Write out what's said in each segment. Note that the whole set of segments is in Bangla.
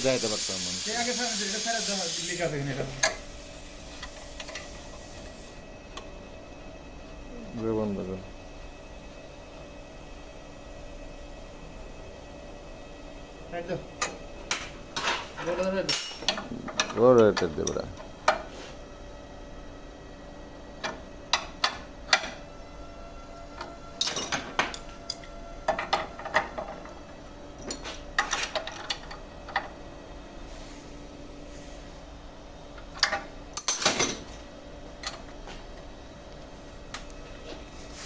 যাইতে পারতাম না। আগে এটা ফেরত দেওয়া লেখা আছে এখানে বন্ধ কর। সাইড দাও বড় ধরে দাও ওর এটা দে বড়া।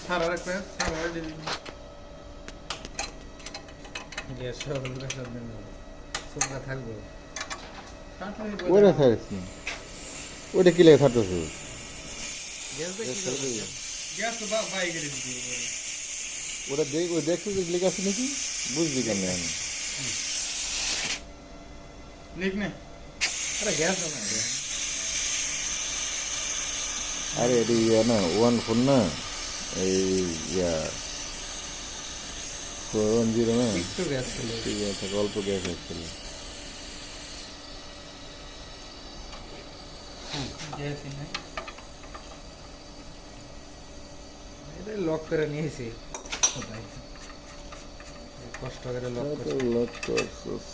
সারা রাখবে সারা দিবি গ্যাস সব দিন সুন্দর থাকবে ওটা থাকছে না। ওটা কি লেগে থাকতেছে? গ্যাস দেখি গ্যাস তো বাই করে দিবি ওটা দেখ, ওই দেখছো যে লেগে আছে নাকি? বুঝলি কেন আমি? লিখ না আরে গ্যাস না আরে এটা ইয়া না, ওয়ান ফোর না, এই ইয়া 410 না, একটু গ্যাস ছিল ঠিক আছে, অল্প গ্যাস হচ্ছিল। গ্যাস নাই এটা লক করে নিয়েছি কষ্ট করে লক করে লক করছিস।